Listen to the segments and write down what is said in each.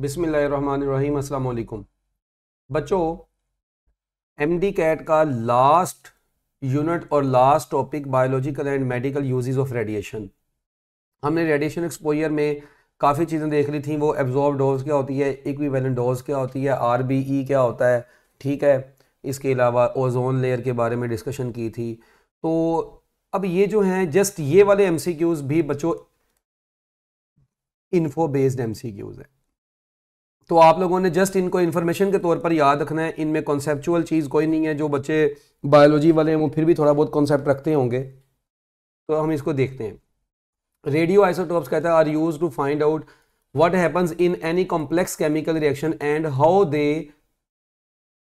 बिस्मिल्लाहिर्रहमानिर्रहीम। अस्सलाम वालेकुम बच्चों, एमडी कैट का लास्ट यूनिट और last topic biological and medical uses of radiation. हमने रेडिएशन एक्सपोजर में काफ़ी चीज़ें देख ली थी। वो एब्जॉर्ब डोज क्या होती है, इक्विवेलेंट डोज क्या होती है, आरबीई क्या होता है, ठीक है। इसके अलावा ओजोन लेयर के बारे में डिस्कशन की थी। तो अब ये जो हैं जस्ट ये वाले एमसीक्यूज भी बच्चों इन्फो बेस्ड एमसीक्यूज है, तो आप लोगों ने जस्ट इनको इन्फॉर्मेशन के तौर पर याद रखना है। इनमें कॉन्सेप्चुअल चीज़ कोई नहीं है। जो बच्चे बायोलॉजी वाले हैं वो फिर भी थोड़ा बहुत कॉन्सेप्ट रखते होंगे, तो हम इसको देखते हैं। रेडियो आइसोटोप्स कहता है are use to find out what happens in any complex chemical reaction and how they,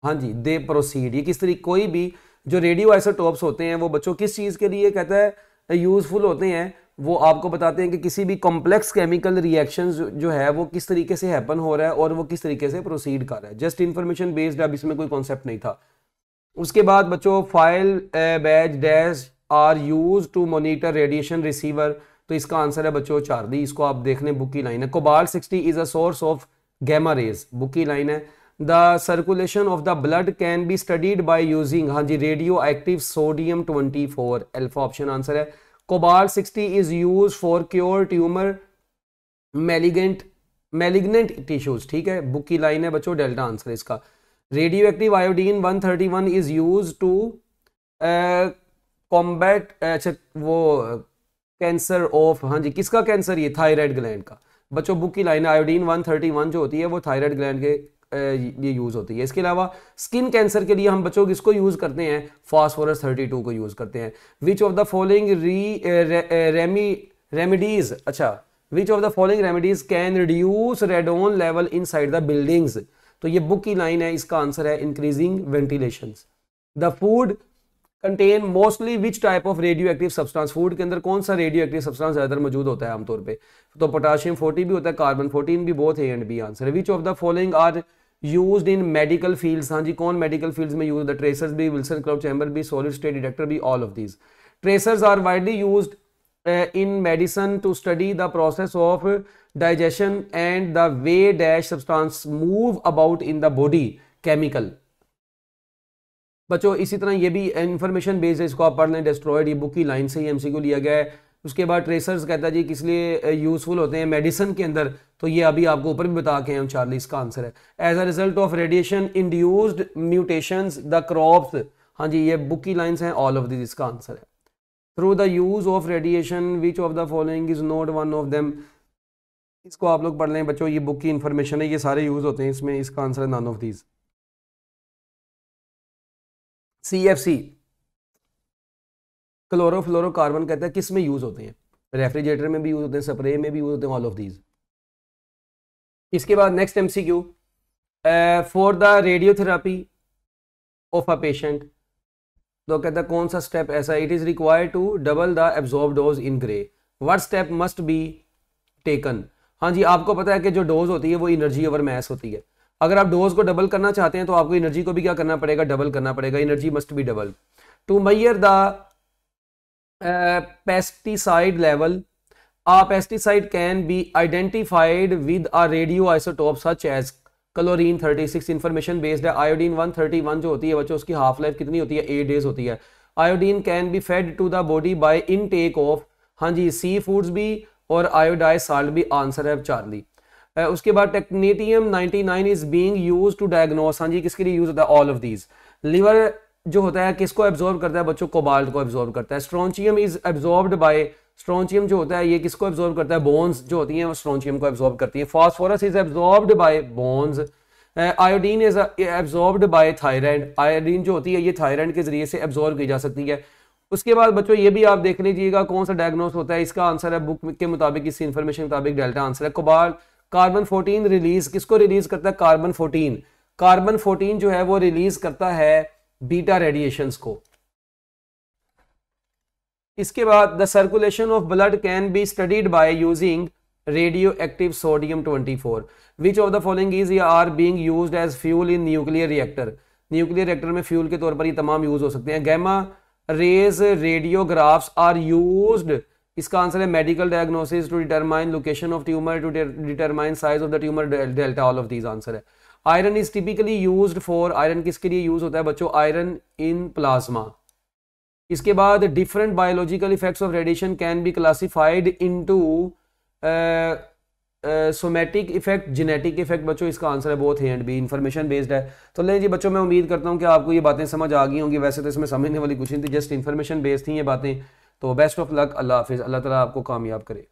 हाँ जी, दे प्रोसीड। ये किस तरीके, कोई भी जो रेडियो आइसोटोप्स होते हैं वो बच्चों किस चीज़ के लिए कहता है यूजफुल होते हैं। वो आपको बताते हैं कि किसी भी कॉम्प्लेक्स केमिकल रिएक्शन जो है वो किस तरीके से हैपन हो रहा है और वो किस तरीके से प्रोसीड कर रहा है। जस्ट इंफॉर्मेशन बेस्ड, अब इसमें कोई कॉन्सेप्ट नहीं था। उसके बाद बच्चों file batch dash are use to monitor radiation receiver. तो इसका आंसर है बच्चों 4D। इसको आप देख लें, बुक की लाइन है। Cobalt 60 is a source of gamma rays, book की लाइन है। The circulation of the blood can be studied by using, हाँ जी, radio active sodium 24, alpha option answer है। Cobalt 60 is use for cure tumour malignant tissues, ठीक है, book की line है बच्चों, डेल्टा आंसर है इसका। Radio active iodine 131 is use to combat, अच्छा वो कैंसर ऑफ, हाँ जी, किसका कैंसर, ये थायराइड ग्लैंड का बच्चों, बुक की लाइन। आयोडीन 131 जो होती है वो थायराइड ग्लैंड के ये यूज होती है। इसके अलावा स्किन कैंसर के लिए हम बच्चों किसको यूज करते हैं, फास्फोरस 32 को यूज करते हैं। Which of the following remedies, अच्छा, which of the following remedies can reduce radon level inside the buildings. तो ये बुक की लाइन है, इसका आंसर है increasing ventilation. The food contain mostly which type of radio active substance, food के अंदर कौन सा रेडियो एक्टिव सब्सटेंस ज्यादातर मौजूद होता है आमतौर पे, तो पोटाशियम 40 भी होता है, कार्बन 14 भी, both A and B answer है। Which of the following are used in medical fields, हाँ जी, कौन मेडिकल फील्ड्स में यूज, द ट्रेसर्स भी, विल्सन क्लाउड चैम्बर भी, सॉलिड स्टेट डिटेक्टर भी, all of these. Tracers are widely used in medicine to study the process of digestion and the way dash substance move about in the body chemical. बच्चों इसी तरह ये भी information based है, इसको आप पढ़ लें। डिस्ट्रॉयड, ये बुक की लाइन से ही एमसीक्यू लिया गया है। उसके बाद ट्रेसर्स कहता है जी किस लिए यूजफुल होते हैं मेडिसिन के अंदर, तो ये अभी आपको ऊपर भी बता के हम 4 इसका आंसर है। As a result of radiation induced mutations the crops, हाँ जी, ये बुक की लाइन्स हैं, ऑल ऑफ दिस इसका आंसर है। Through the use of radiation which of the following is not one of them, इसको आप लोग पढ़ लें बच्चों, ये बुक की इंफॉर्मेशन है, ये सारे यूज होते हैं इसमें, इसका आंसर है none of these. CFC chlorofluorocarbon कहता है किस में यूज होते हैं, रेफ्रिजरेटर में भी यूज होते हैं, स्प्रे में भी यूज होते हैं, ऑल ऑफ दीज। इसके बाद next MCQ, for the radiotherapy of a patient, तो कहता है कौन सा स्टेप ऐसा, it is required to double the absorb dose in gray, what step must be taken. हाँ जी, आपको पता है कि जो डोज होती है वो एनर्जी ओवर मैस होती है। अगर आप डोज को डबल करना चाहते हैं तो आपको एनर्जी को भी क्या करना पड़ेगा, डबल करना पड़ेगा। Energy must be double. To measure the pesticide level, a pesticide can be identified with a radioisotope such as chlorine 36, information based है। आयोडीन 131 जो होती है बच्चों, उसकी हाफ लाइफ कितनी होती है, 8 डेज होती है। Iodine can be fed to the body by intake of, हाँ जी, सी फूड्स भी और आयोडाइज साल्ट भी, आंसर है 4D। उसके बाद technetium 99 is being used to diagnose, हाँ जी, किसके लिए यूज होता है, ऑल ऑफ दीज। लिवर जो होता है किसको एब्जॉर्ब करता है बच्चों, कोबाल्ट को एब्जॉर्ब करता है। स्ट्रोंचियम इज एब्जॉर्ब्ड बाय, स्ट्रोंचियम जो होता है ये किसको एब्जॉर्ब करता है, बोन्स जो होती हैं वो स्ट्रोंचियम को एब्जॉर्ब करती है। Phosphorus is absorbed bye bones. Iodine is absorbed bye thyroid, iodine जो होती है ये थायराइड के जरिए से एब्जॉर्ब की जा सकती है। उसके बाद बच्चों ये भी आप देख लीजिएगा कौन सा डायग्नोस होता है, इसका आंसर है बुक के मुताबिक, इस इंफॉर्मेशन के मुताबिक डेल्टा आंसर है। कोबाल्ट कार्बन 14 रिलीज, किसको रिलीज करता है, कार्बन 14। कार्बन 14 जो है वो रिलीज करता है बीटा रेडिएशंस को। इसके बाद the circulation of blood can be studied by using radio active sodium 24, which of the following is are being used as fuel in nuclear reactor, nuclear reactor में fuel के तौर पर ये तमाम यूज हो सकते हैं। Gamma rays radiographs are used इसका आंसर है medical diagnosis, to determine location of tumour, to determine size of the tumour, delta, all of these answer है। Iron is typically used for, iron किसके लिए use होता है बच्चों? Iron in plasma. इसके बाद different biological effects of radiation can be classified into somatic effect, genetic effect. बच्चों इसका आंसर है both A and B, information based है। तो लें जी बच्चों, मैं उम्मीद करता हूँ कि आपको ये बातें समझ आ गई होंगी। वैसे तो इसमें समझने वाली कुछ नहीं थी, जस्ट इन्फॉर्मेशन बेस्ड थी ये बातें। तो बेस्ट ऑफ लक, अल्लाह हाफिज़, अल्लाह ताला आपको कामयाब करे।